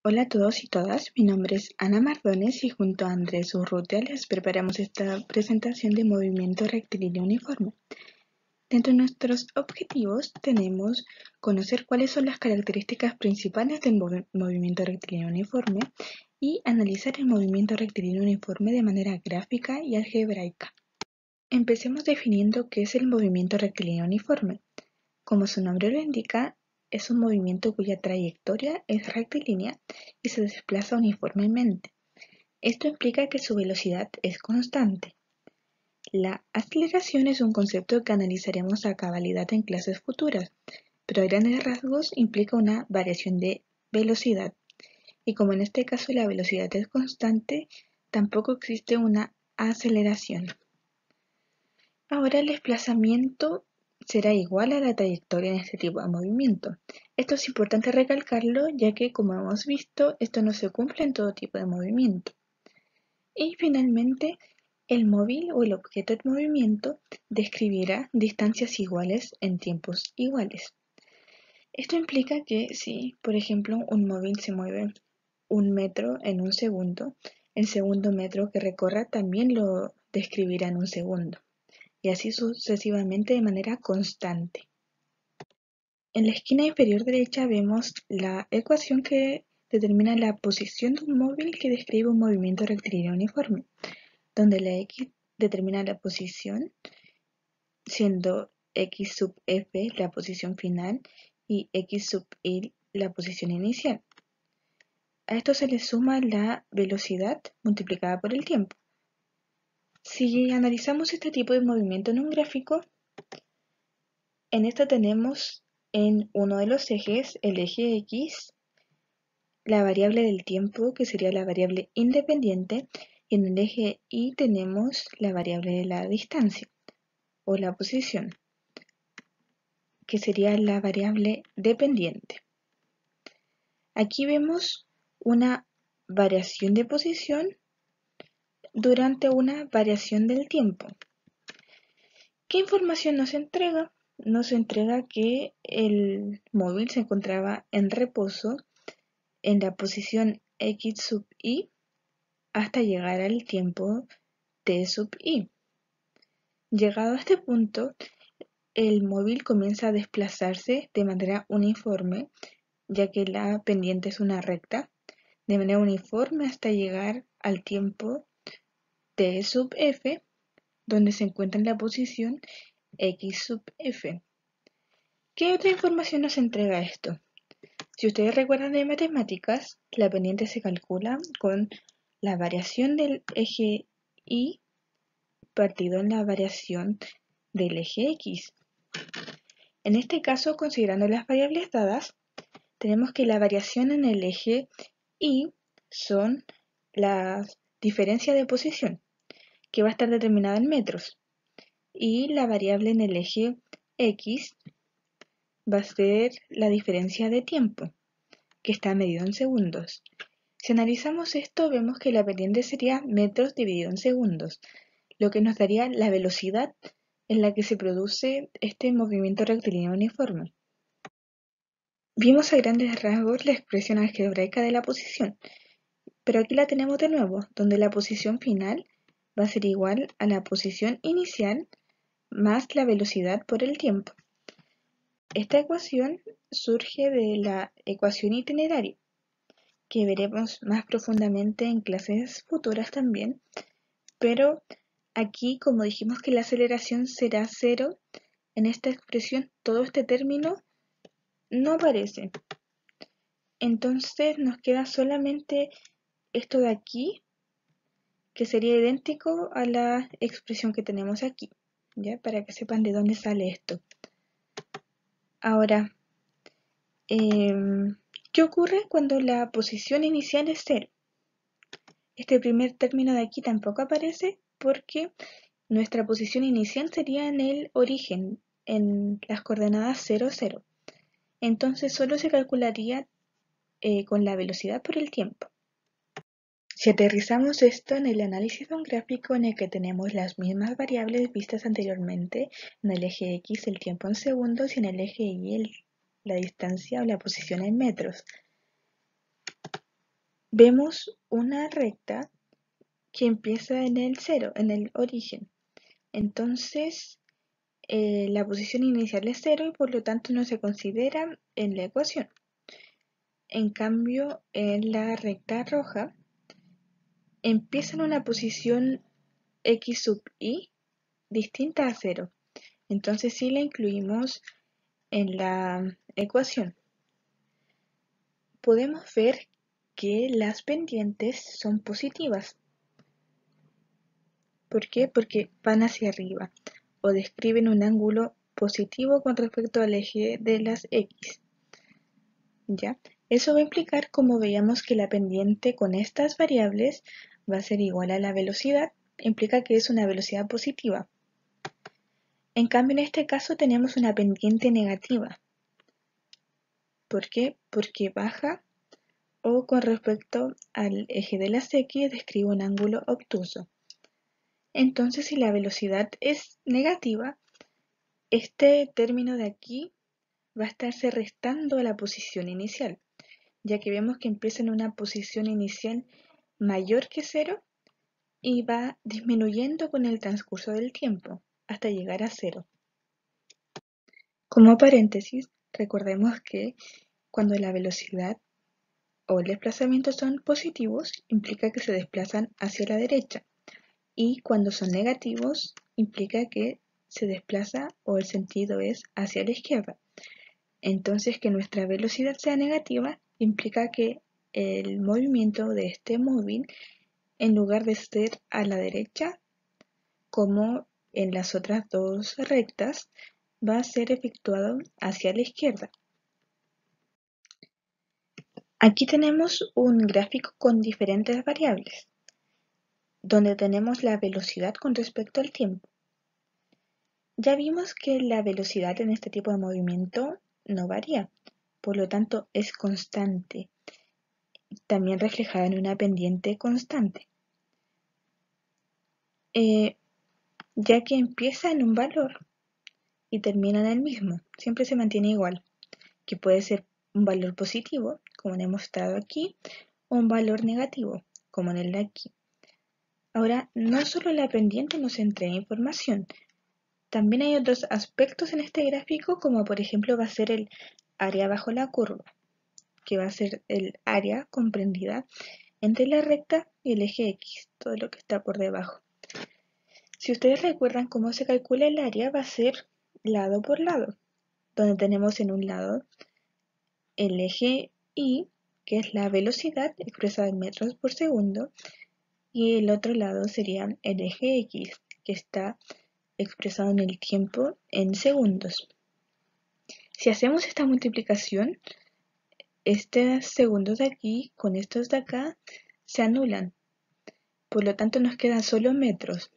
Hola a todos y todas, mi nombre es Ana Mardones y junto a Andrés Urrutia les preparamos esta presentación de movimiento rectilíneo uniforme. Dentro de nuestros objetivos tenemos conocer cuáles son las características principales del movimiento rectilíneo uniforme y analizar el movimiento rectilíneo uniforme de manera gráfica y algebraica. Empecemos definiendo qué es el movimiento rectilíneo uniforme. Como su nombre lo indica, es un movimiento cuya trayectoria es rectilínea y se desplaza uniformemente. Esto implica que su velocidad es constante. La aceleración es un concepto que analizaremos a cabalidad en clases futuras, pero a grandes rasgos implica una variación de velocidad. Y como en este caso la velocidad es constante, tampoco existe una aceleración. Ahora el desplazamiento será igual a la trayectoria en este tipo de movimiento. Esto es importante recalcarlo ya que, como hemos visto, esto no se cumple en todo tipo de movimiento. Y finalmente, el móvil o el objeto en movimiento describirá distancias iguales en tiempos iguales. Esto implica que si, por ejemplo, un móvil se mueve 1 metro en un segundo, el segundo metro que recorra también lo describirá en un segundo, y así sucesivamente de manera constante. En la esquina inferior derecha vemos la ecuación que determina la posición de un móvil que describe un movimiento rectilíneo uniforme, donde la x determina la posición, siendo x sub f la posición final y x sub y la posición inicial. A esto se le suma la velocidad multiplicada por el tiempo. Si analizamos este tipo de movimiento en un gráfico, en esta tenemos en uno de los ejes, el eje X, la variable del tiempo, que sería la variable independiente, y en el eje Y tenemos la variable de la distancia, o la posición, que sería la variable dependiente. Aquí vemos una variación de posición durante una variación del tiempo. ¿Qué información nos entrega? Nos entrega que el móvil se encontraba en reposo en la posición x sub y hasta llegar al tiempo t sub y. Llegado a este punto, el móvil comienza a desplazarse de manera uniforme, ya que la pendiente es una recta, de manera uniforme hasta llegar al tiempo t sub f, donde se encuentra en la posición x sub f. ¿Qué otra información nos entrega esto? Si ustedes recuerdan de matemáticas, la pendiente se calcula con la variación del eje Y partido en la variación del eje X. En este caso, considerando las variables dadas, tenemos que la variación en el eje Y son las diferencias de posición, que va a estar determinada en metros, y la variable en el eje X va a ser la diferencia de tiempo, que está medido en segundos. Si analizamos esto, vemos que la pendiente sería metros dividido en segundos, lo que nos daría la velocidad en la que se produce este movimiento rectilíneo uniforme. Vimos a grandes rasgos la expresión algebraica de la posición, pero aquí la tenemos de nuevo, donde la posición final va a ser igual a la posición inicial más la velocidad por el tiempo. Esta ecuación surge de la ecuación itineraria, que veremos más profundamente en clases futuras también, pero aquí, como dijimos que la aceleración será cero, en esta expresión todo este término no aparece. Entonces nos queda solamente esto de aquí, que sería idéntico a la expresión que tenemos aquí, ¿ya? Para que sepan de dónde sale esto. Ahora, ¿qué ocurre cuando la posición inicial es 0? Este primer término de aquí tampoco aparece porque nuestra posición inicial sería en el origen, en las coordenadas 0, 0. Entonces solo se calcularía con la velocidad por el tiempo. Si aterrizamos esto en el análisis de un gráfico en el que tenemos las mismas variables vistas anteriormente, en el eje X el tiempo en segundos y en el eje Y la distancia o la posición en metros. vemos una recta que empieza en el cero, en el origen. Entonces, la posición inicial es cero y por lo tanto no se considera en la ecuación. En cambio, en la recta roja, empieza en una posición x sub i distinta a cero. Entonces sí la incluimos en la ecuación. Podemos ver que las pendientes son positivas. ¿Por qué? Porque van hacia arriba o describen un ángulo positivo con respecto al eje de las x. ¿Ya? Eso va a implicar, como veíamos, que la pendiente con estas variables va a ser igual a la velocidad, implica que es una velocidad positiva. En cambio, en este caso tenemos una pendiente negativa. ¿Por qué? Porque baja o con respecto al eje de las x describe un ángulo obtuso. Entonces, si la velocidad es negativa, este término de aquí va a estarse restando a la posición inicial, ya que vemos que empieza en una posición inicial mayor que cero y va disminuyendo con el transcurso del tiempo hasta llegar a cero. Como paréntesis, recordemos que cuando la velocidad o el desplazamiento son positivos, implica que se desplazan hacia la derecha, y cuando son negativos, implica que se desplaza o el sentido es hacia la izquierda. Entonces, que nuestra velocidad sea negativa implica que el movimiento de este móvil, en lugar de ser a la derecha, como en las otras dos rectas, va a ser efectuado hacia la izquierda. Aquí tenemos un gráfico con diferentes variables, donde tenemos la velocidad con respecto al tiempo. Ya vimos que la velocidad en este tipo de movimiento no varía, por lo tanto es constante, también reflejada en una pendiente constante, ya que empieza en un valor y termina en el mismo, siempre se mantiene igual, que puede ser un valor positivo, como hemos mostrado aquí, o un valor negativo, como en el de aquí. Ahora, no solo la pendiente nos entrega información, también hay otros aspectos en este gráfico, como por ejemplo va a ser el área bajo la curva, que va a ser el área comprendida entre la recta y el eje X, todo lo que está por debajo. Si ustedes recuerdan cómo se calcula el área, va a ser lado por lado, donde tenemos en un lado el eje Y, que es la velocidad expresada en metros por segundo, y el otro lado sería el eje X, que está expresado en el tiempo en segundos. Si hacemos esta multiplicación, estos segundos de aquí con estos de acá se anulan, por lo tanto nos quedan solo metros.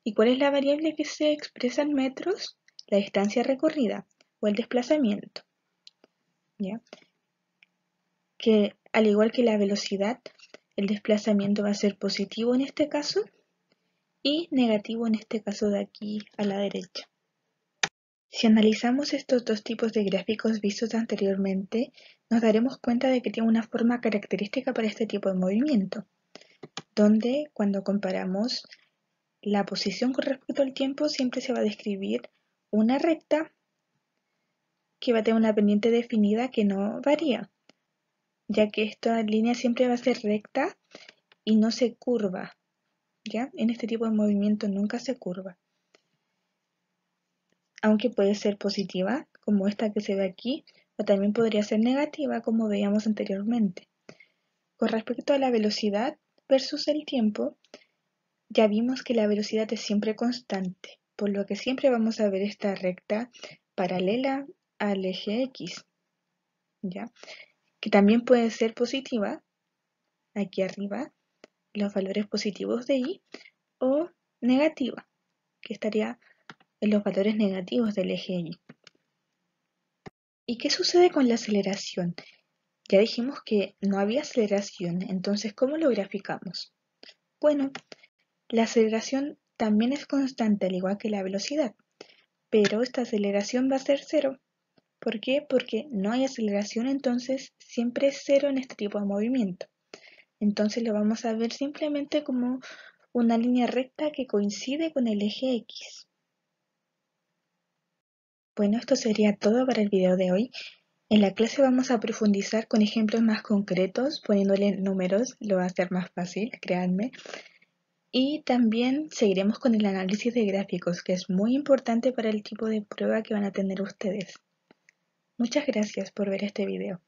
¿Y cuál es la variable que se expresa en metros? La distancia recorrida o el desplazamiento, ¿ya? Que al igual que la velocidad, el desplazamiento va a ser positivo en este caso y negativo en este caso de aquí a la derecha. Si analizamos estos dos tipos de gráficos vistos anteriormente, nos daremos cuenta de que tiene una forma característica para este tipo de movimiento, donde cuando comparamos la posición con respecto al tiempo siempre se va a describir una recta que va a tener una pendiente definida que no varía, ya que esta línea siempre va a ser recta y no se curva, ¿ya? En este tipo de movimiento nunca se curva, aunque puede ser positiva, como esta que se ve aquí, o también podría ser negativa, como veíamos anteriormente. Con respecto a la velocidad versus el tiempo, ya vimos que la velocidad es siempre constante, por lo que siempre vamos a ver esta recta paralela al eje X, ¿ya? Que también puede ser positiva, aquí arriba, los valores positivos de Y, o negativa, que estaría en los valores negativos del eje Y. ¿Y qué sucede con la aceleración? Ya dijimos que no había aceleración, entonces ¿cómo lo graficamos? Bueno, la aceleración también es constante al igual que la velocidad, pero esta aceleración va a ser cero. ¿Por qué? Porque no hay aceleración, entonces siempre es cero en este tipo de movimiento. Entonces lo vamos a ver simplemente como una línea recta que coincide con el eje X. Bueno, esto sería todo para el video de hoy. En la clase vamos a profundizar con ejemplos más concretos, poniéndole números, lo va a hacer más fácil, créanme. Y también seguiremos con el análisis de gráficos, que es muy importante para el tipo de prueba que van a tener ustedes. Muchas gracias por ver este video.